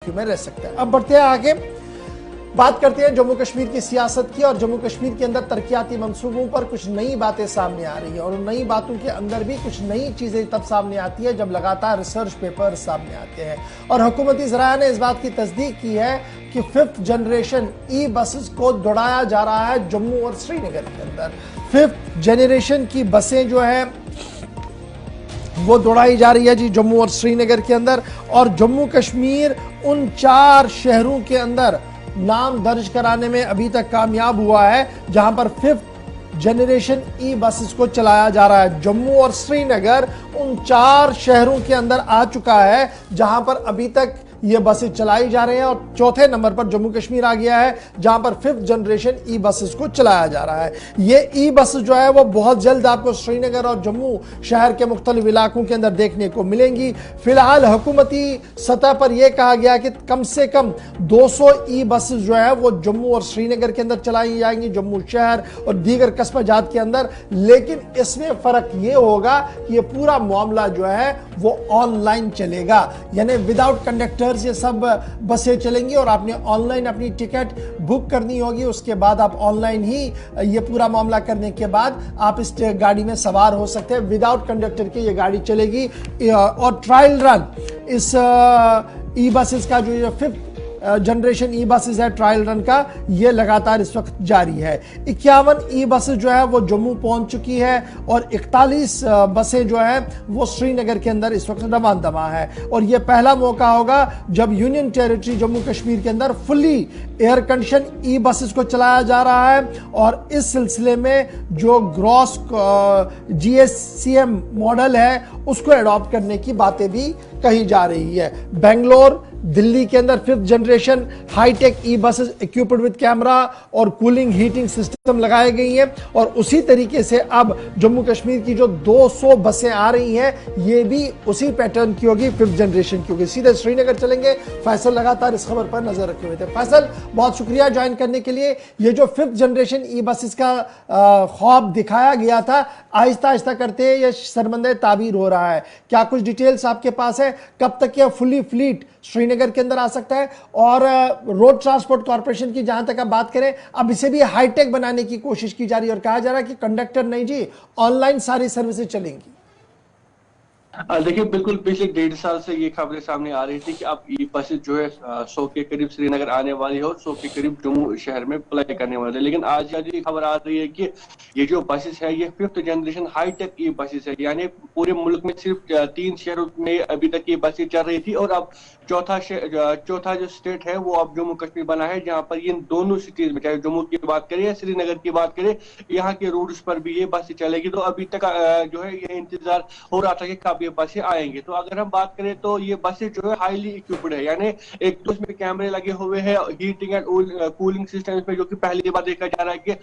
में रह सकता है। अब बढ़ते हैं आगे, बात करते हैं जम्मू कश्मीर की सियासत की। और जम्मू कश्मीर के अंदर तरक्याती मंसूबों पर कुछ नई बातें सामने आ रही है और उन नई बातों के अंदर भी कुछ नई चीजें तब सामने आती है जब लगातार रिसर्च पेपर सामने आते हैं। और हुकूमती ज़राया ने इस बात की तस्दीक की है कि 5th जनरेशन ई बसेस को दौड़ाया जा रहा है जम्मू और श्रीनगर के अंदर। 5th जनरेशन की बसें जो है वो दौड़ाई जा रही है जी जम्मू और श्रीनगर के अंदर। और जम्मू कश्मीर उन 4 शहरों के अंदर नाम दर्ज कराने में अभी तक कामयाब हुआ है जहां पर 5th जनरेशन ई बसेस को चलाया जा रहा है। जम्मू और श्रीनगर उन 4 शहरों के अंदर आ चुका है जहां पर अभी तक ये बसें चलाई जा रही हैं। और चौथे नंबर पर जम्मू कश्मीर आ गया है जहां पर 5th जनरेशन ई बसेस को चलाया जा रहा है। ये ई बस जो है वो बहुत जल्द आपको श्रीनगर और जम्मू शहर के मुख्तलिफ इलाकों के अंदर देखने को मिलेंगी। फिलहाल हुकूमती सतह पर यह कहा गया कि कम से कम 200 ई बसेस जो है वो जम्मू और श्रीनगर के अंदर चलाई जाएंगी, जम्मू शहर और दीगर कस्बा जात के अंदर। लेकिन इसमें फर्क ये होगा कि ये पूरा मामला जो है वो ऑनलाइन चलेगा, यानी विदाउट कंडक्टर ये सब बसें चलेंगी और आपने ऑनलाइन अपनी टिकट बुक करनी होगी। उसके बाद आप ऑनलाइन ही ये पूरा मामला करने के बाद आप इस गाड़ी में सवार हो सकते हैं। विदाउट कंडक्टर के ये गाड़ी चलेगी। और ट्रायल रन इस ई बसेस का जो ये 5th जनरेशन ई बसेस है, ट्रायल रन का ये लगातार इस वक्त जारी है। 51 ई बसेस जो है वो जम्मू पहुंच चुकी है और 41 बसें जो है वो श्रीनगर के अंदर इस वक्त रवानदवा है। और ये पहला मौका होगा जब यूनियन टेरिटरी जम्मू कश्मीर के अंदर fully air condition e buses को चलाया जा रहा है। और इस सिलसिले में जो ग्रॉस GSCM मॉडल है उसको एडॉप्ट करने की बातें भी कही जा रही है। बेंगलोर, दिल्ली के अंदर 5th generation hi-tech E buses equipped with camera और कूलिंग हीटिंग सिस्टम लगाई गई हैं। और उसी तरीके से अब जम्मू कश्मीर की जो 200 बसें आ रही हैं ये भी उसी पैटर्न की होगी, 5th जनरेशन की होगी। सीधे श्रीनगर चलेंगे। फैसल लगातार इस खबर पर नजर रखे हुए थे। फैसल, बहुत शुक्रिया ज्वाइन करने के लिए। ये जो 5th जनरेशन ई बसेस का ख्वाब दिखाया गया था, आहिस्ता आहिस्ता करते ये सरमंदे ताबीर हो रहा है। क्या कुछ डिटेल्स आपके पास है? कब तक यह फुली फ्लीट श्रीनगर के अंदर आ सकता है? और रोड ट्रांसपोर्ट कॉर्पोरेशन की जहां तक आप बात करें, अब इसे भी हाईटेक बनाने की कोशिश की जा रही है और कहा जा रहा है कि कंडक्टर नहीं जी, ऑनलाइन सारी सर्विसेज चलेंगी। देखिए, बिल्कुल पिछले 1.5 साल से ये खबरें सामने आ रही थी कि अब ई बसेस जो है 100 के करीब श्रीनगर आने वाली है और 100 के करीब जम्मू शहर में अप्लाई करने वाले है। लेकिन आज ये खबर आ रही है कि ये जो बसेस है ये 5th generation hi-tech E buses है, यानी पूरे मुल्क में सिर्फ 3 शहरों में अभी तक ये बसें चल रही थी और अब चौथा जो स्टेट है वो अब जम्मू कश्मीर बना है, जहाँ पर इन दोनों सिटीज में, चाहे जम्मू की बात करें या श्रीनगर की बात करें, यहाँ के रूट्स पर भी ये बसें चलेगी। तो अभी तक जो है ये इंतजार हो रहा था कि कब ये बसें आएंगे। तो अगर हम बात करें तो ये बसें जो है हाईली इक्विप्ड है, यानी एक तो इसमें कैमरे लगे हुए हैं, हीटिंग एंड कूलिंग सिस्टम इसमें, जो कि पहली बार देखा जा रहा है कि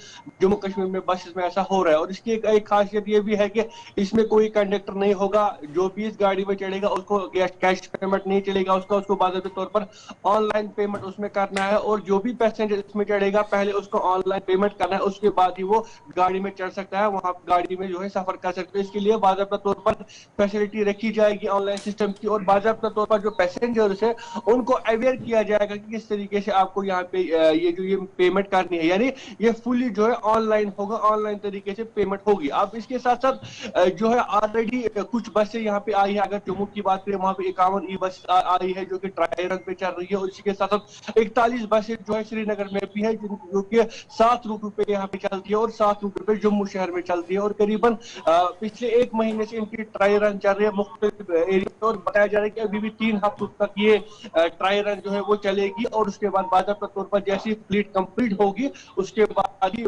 जम्मू कश्मीर में बसेस में ऐसा हो रहा है। और इसकी एक खासियत ये भी है कि इसमें कोई कंडक्टर नहीं होगा, जो भी इस गाड़ी में चढ़ेगा उसको कैश पेमेंट नहीं चलेगा, उसको बाकायदे तौर पर ऑनलाइन पेमेंट उसमें करना है। और जो भी पैसेंजर इसमें चढ़ेगा पहले उसको ऑनलाइन पेमेंट करना है, उसके बाद ही वो गाड़ी में चढ़ सकता है, वहां गाड़ी में जो है सफर कर सकते हैं। इसके लिए बाकायदा तौर पर फैसिलिटी रखी जाएगी ऑनलाइन सिस्टम की और बाकायदा तौर पर जो पैसेंजर्स है उनको अवेयर किया जाएगा कि किस तरीके से आपको यहाँ पे ये पेमेंट करनी है, यानी ये फुली जो है ऑनलाइन होगा, ऑनलाइन तरीके से पेमेंट होगी। अब इसके साथ साथ जो है ऑलरेडी कुछ बसें यहाँ पे आई है। अगर जम्मू की बात करें वहां पे 51 ई बस आई है जो कि ट्रायल रन पे चल रही है और इसी के साथ साथ 41 बसें जो है श्रीनगर में भी है जो कि 7 रूट पे यहाँ पे चलती है और 7 रूट पे जम्मू शहर में चलती है। और करीबन पिछले 1 महीने से इनकी ट्रायल रन चल रही है मुख्तलिफ एरिया, और बताया जा रहा है कि अभी भी 3 हफ्तों तक ये ट्रायल रन जो है वो चलेगी। और उसके बाद बाकायदा तौर पर जैसी फ्लीट कंप्लीट होगी उसके बाद ही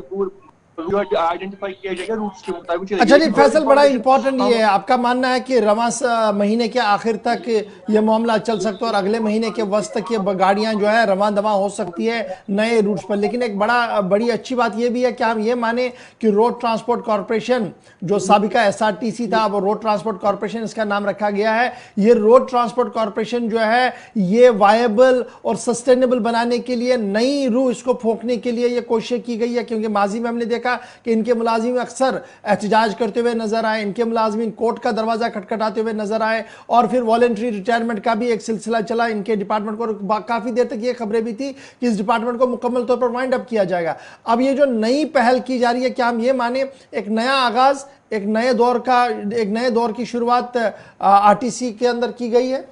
आइडेंटिफाई किया जाएगा रूट्स के मुताबिक। अच्छा जी फैसल, बड़ा इंपॉर्टेंट ये है, आपका मानना है कि रवां महीने के आखिर तक ये मामला चल सकता है और अगले महीने के वस्त तक ये गाड़ियां जो है रवां दवा हो सकती है नए रूट्स पर। लेकिन एक बड़ी अच्छी बात ये भी है कि हम ये माने कि रोड ट्रांसपोर्ट कॉर्पोरेशन जो साबिका SRTC था वो रोड ट्रांसपोर्ट कॉर्पोरेशन इसका नाम रखा गया है। ये रोड ट्रांसपोर्ट कॉर्पोरेशन जो है ये वायबल और सस्टेनेबल बनाने के लिए नई रूह इसको फोंकने के लिए ये कोशिश की गई है, क्योंकि माजी में हमने देखा देखा कि इनके मुलाजिम अक्सर एहतजाज करते हुए नजर आए, इनके मुलाजिम कोर्ट का दरवाजा खटखटाते हुए नजर आए, और फिर वॉलंटरी रिटायरमेंट का भी एक सिलसिला चला इनके डिपार्टमेंट को। काफी देर तक ये खबरें भी थी कि इस डिपार्टमेंट को मुकम्मल तौर पर वाइंड अप किया जाएगा। अब ये जो नई पहल की जा रही है, क्या हम ये माने एक नया आगाज, एक नए दौर की शुरुआत आरटीसी के अंदर की गई है?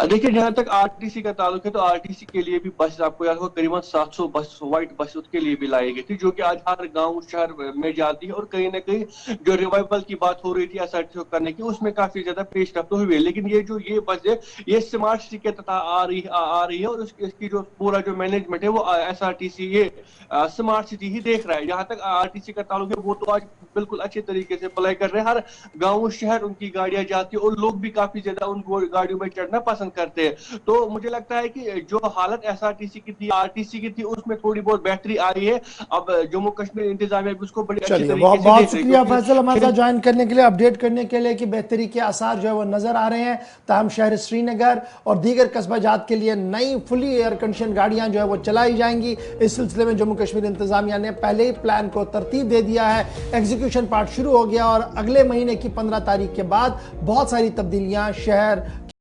देखिए, जहां तक आरटीसी का ताल्लुक है तो आरटीसी के लिए भी बस, आपको याद होगा, करीबन 700 बस, व्हाइट बस उसके लिए भी लाई गई थी, जो कि आज हर गांव शहर में जाती है। और कहीं ना कहीं जो रिवाइवल की बात हो रही थी एसआरटीसी को करने की, उसमें काफी ज्यादा पेशरफ्त हुई है। लेकिन ये बस है, ये स्मार्ट सिटी के तहत आ रही है, और इसकी जो पूरा जो मैनेजमेंट है वो एसआरटीसी ये स्मार्ट सिटी ही देख रहा है। जहां तक आरटीसी का ताल्लुक है वो तो आज बिल्कुल अच्छे तरीके से अप्लाई कर रहे हैं। हर गाँव शहर उनकी गाड़ियां जाती है, और लोग भी काफी ज्यादा उन गाड़ियों में चढ़ना पसंद करते हैं। तो मुझे लगता है कि जो हालत एसआरटीसी की थी, आरटीसी की थी, उसमें थोड़ी बहुत बेहतरी आई है। अब जम्मू कश्मीर इंतजामिया भी उसको बड़ी अच्छी चलिए, तरीके बहुत से बहुत देख रही है, शुक्रिया फैसल हमारे साथ क्योंकि ज्वाइन करने के लिए, अपडेट करने के लिए कि बेहतरी के आसार जो है वो नजर आ रहे हैं। ताहम शहर श्रीनगर और दीगर कस्बा जात के लिए नई फुली एयर कंडीशन गाड़ियां जो है वो चलाई जाएंगी। इस सिलसिले में जम्मू कश्मीर इंतजामिया ने पहले ही प्लान को तरतीब दे दिया है, एग्जीक्यूशन पार्ट शुरू हो गया, और अगले महीने की 15 तारीख के बाद बहुत सारी तब्दीलियां शहर